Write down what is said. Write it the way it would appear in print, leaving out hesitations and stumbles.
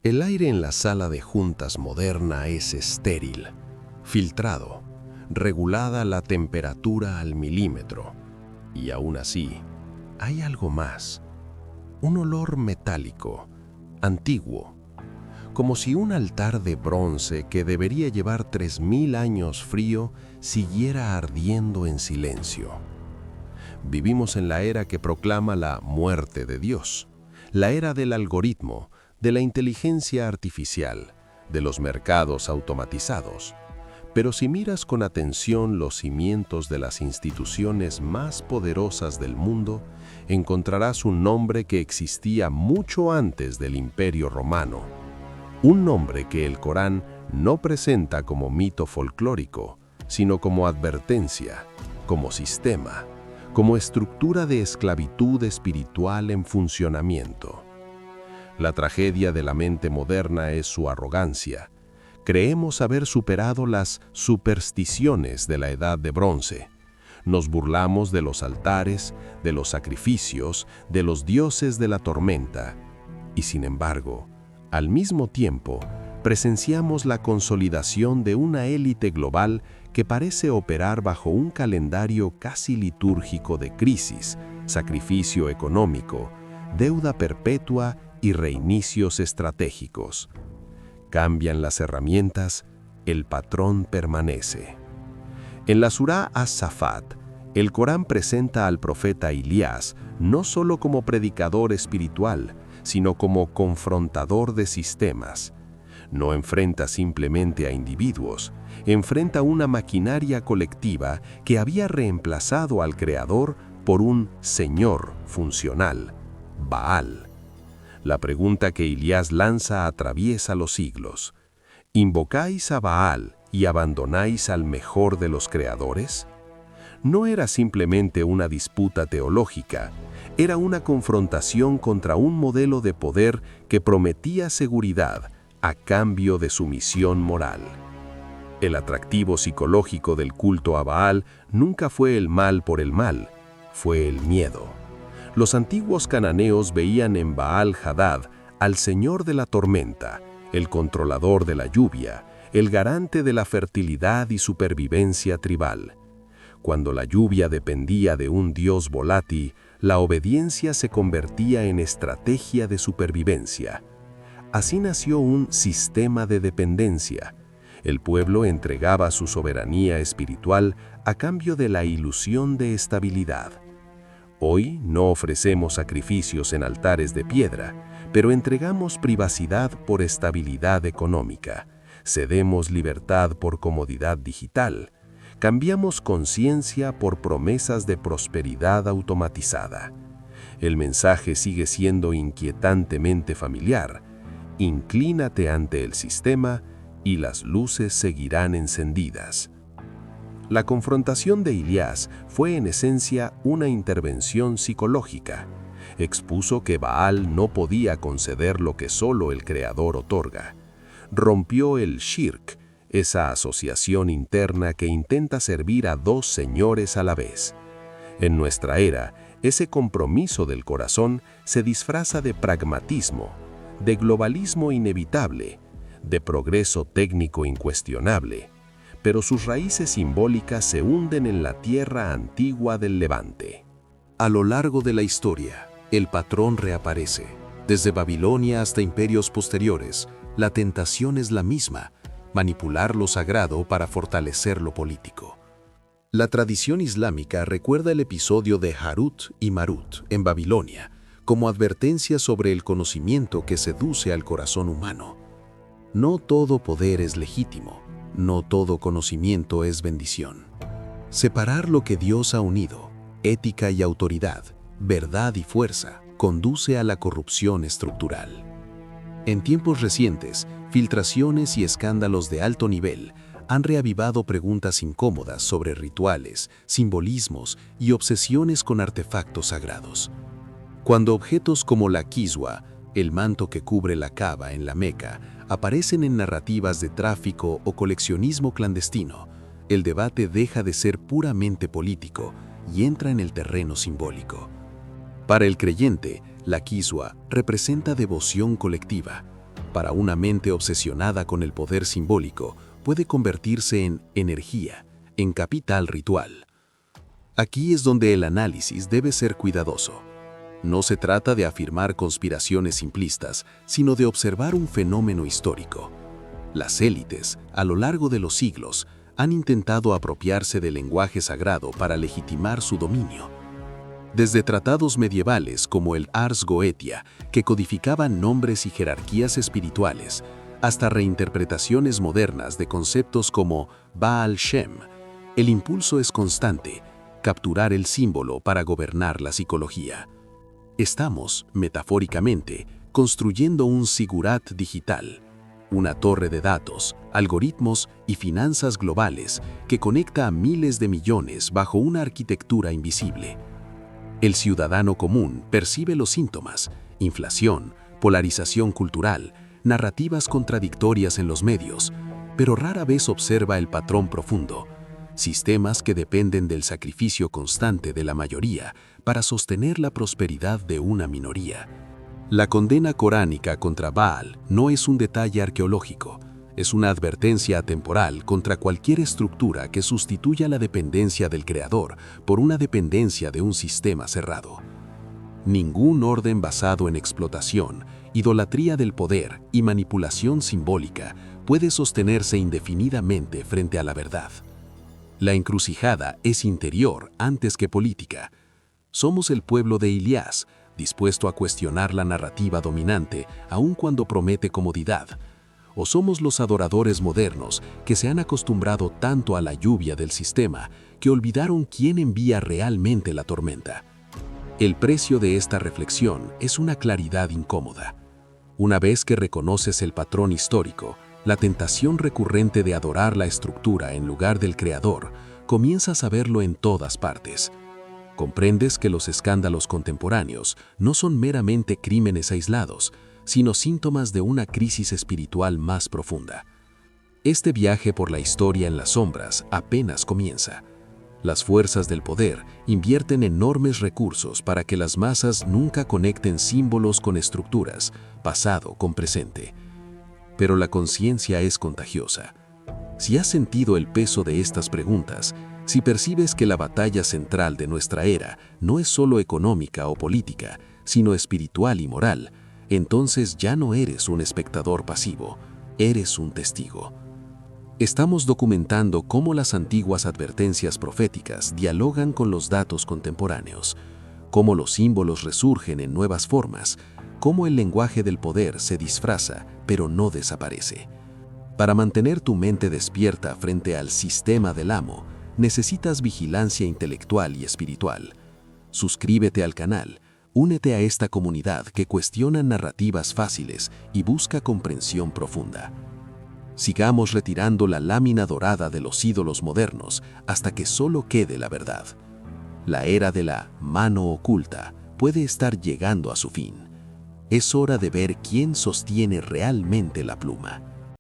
El aire en la sala de juntas moderna es estéril, filtrado, regulada la temperatura al milímetro. Y aún así, hay algo más. Un olor metálico, antiguo, como si un altar de bronce que debería llevar 3000 años frío siguiera ardiendo en silencio. Vivimos en la era que proclama la muerte de Dios, la era del algoritmo, de la inteligencia artificial, de los mercados automatizados. Pero si miras con atención los cimientos de las instituciones más poderosas del mundo, encontrarás un nombre que existía mucho antes del Imperio Romano. Un nombre que el Corán no presenta como mito folclórico, sino como advertencia, como sistema, como estructura de esclavitud espiritual en funcionamiento. La tragedia de la mente moderna es su arrogancia. Creemos haber superado las supersticiones de la Edad de Bronce. Nos burlamos de los altares, de los sacrificios, de los dioses de la tormenta. Y sin embargo, al mismo tiempo, presenciamos la consolidación de una élite global que parece operar bajo un calendario casi litúrgico de crisis, sacrificio económico, deuda perpetua y reinicios estratégicos. Cambian las herramientas, el patrón permanece. En la Surá As-Safat, el Corán presenta al profeta Elías no solo como predicador espiritual, sino como confrontador de sistemas. No enfrenta simplemente a individuos, enfrenta una maquinaria colectiva que había reemplazado al Creador por un Señor funcional, Baal. La pregunta que Elías lanza atraviesa los siglos. ¿Invocáis a Baal y abandonáis al mejor de los creadores? No era simplemente una disputa teológica, era una confrontación contra un modelo de poder que prometía seguridad a cambio de sumisión moral. El atractivo psicológico del culto a Baal nunca fue el mal por el mal, fue el miedo. Los antiguos cananeos veían en Baal-Hadad al señor de la tormenta, el controlador de la lluvia, el garante de la fertilidad y supervivencia tribal. Cuando la lluvia dependía de un dios volátil, la obediencia se convertía en estrategia de supervivencia. Así nació un sistema de dependencia. El pueblo entregaba su soberanía espiritual a cambio de la ilusión de estabilidad. Hoy no ofrecemos sacrificios en altares de piedra, pero entregamos privacidad por estabilidad económica, cedemos libertad por comodidad digital, cambiamos conciencia por promesas de prosperidad automatizada. El mensaje sigue siendo inquietantemente familiar. Inclínate ante el sistema y las luces seguirán encendidas. La confrontación de Elías fue en esencia una intervención psicológica. Expuso que Baal no podía conceder lo que solo el Creador otorga. Rompió el shirk, esa asociación interna que intenta servir a dos señores a la vez. En nuestra era, ese compromiso del corazón se disfraza de pragmatismo, de globalismo inevitable, de progreso técnico incuestionable, pero sus raíces simbólicas se hunden en la tierra antigua del Levante. A lo largo de la historia, el patrón reaparece. Desde Babilonia hasta imperios posteriores, la tentación es la misma: manipular lo sagrado para fortalecer lo político. La tradición islámica recuerda el episodio de Harut y Marut en Babilonia como advertencia sobre el conocimiento que seduce al corazón humano. No todo poder es legítimo, no todo conocimiento es bendición. Separar lo que Dios ha unido, ética y autoridad, verdad y fuerza, conduce a la corrupción estructural. En tiempos recientes, filtraciones y escándalos de alto nivel han reavivado preguntas incómodas sobre rituales, simbolismos y obsesiones con artefactos sagrados. Cuando objetos como la quiswa, el manto que cubre la Kaaba en la Meca, aparecen en narrativas de tráfico o coleccionismo clandestino, el debate deja de ser puramente político y entra en el terreno simbólico. Para el creyente, la quiswa representa devoción colectiva, Para una mente obsesionada con el poder simbólico, puede convertirse en energía, en capital ritual. Aquí es donde el análisis debe ser cuidadoso. No se trata de afirmar conspiraciones simplistas, sino de observar un fenómeno histórico. Las élites, a lo largo de los siglos, han intentado apropiarse del lenguaje sagrado para legitimar su dominio. Desde tratados medievales como el Ars Goetia, que codificaban nombres y jerarquías espirituales, hasta reinterpretaciones modernas de conceptos como Baal Shem, el impulso es constante, capturar el símbolo para gobernar la psicología. Estamos, metafóricamente, construyendo un zigurat digital, una torre de datos, algoritmos y finanzas globales que conecta a miles de millones bajo una arquitectura invisible. El ciudadano común percibe los síntomas: inflación, polarización cultural, narrativas contradictorias en los medios, pero rara vez observa el patrón profundo: sistemas que dependen del sacrificio constante de la mayoría para sostener la prosperidad de una minoría. La condena coránica contra Baal no es un detalle arqueológico, es una advertencia atemporal contra cualquier estructura que sustituya la dependencia del creador por una dependencia de un sistema cerrado. Ningún orden basado en explotación, idolatría del poder y manipulación simbólica puede sostenerse indefinidamente frente a la verdad. La encrucijada es interior antes que política. Somos el pueblo de Ilias, dispuesto a cuestionar la narrativa dominante aun cuando promete comodidad. O somos los adoradores modernos que se han acostumbrado tanto a la lluvia del sistema que olvidaron quién envía realmente la tormenta. El precio de esta reflexión es una claridad incómoda. Una vez que reconoces el patrón histórico, la tentación recurrente de adorar la estructura en lugar del creador, comienzas a verlo en todas partes. Comprendes que los escándalos contemporáneos no son meramente crímenes aislados, sino síntomas de una crisis espiritual más profunda. Este viaje por la historia en las sombras apenas comienza. Las fuerzas del poder invierten enormes recursos para que las masas nunca conecten símbolos con estructuras, pasado con presente. Pero la conciencia es contagiosa. Si has sentido el peso de estas preguntas, si percibes que la batalla central de nuestra era no es solo económica o política, sino espiritual y moral, entonces ya no eres un espectador pasivo, eres un testigo. Estamos documentando cómo las antiguas advertencias proféticas dialogan con los datos contemporáneos, cómo los símbolos resurgen en nuevas formas, cómo el lenguaje del poder se disfraza, pero no desaparece. Para mantener tu mente despierta frente al sistema del amo, necesitas vigilancia intelectual y espiritual. Suscríbete al canal. Únete a esta comunidad que cuestiona narrativas fáciles y busca comprensión profunda. Sigamos retirando la lámina dorada de los ídolos modernos hasta que solo quede la verdad. La era de la mano oculta puede estar llegando a su fin. Es hora de ver quién sostiene realmente la pluma.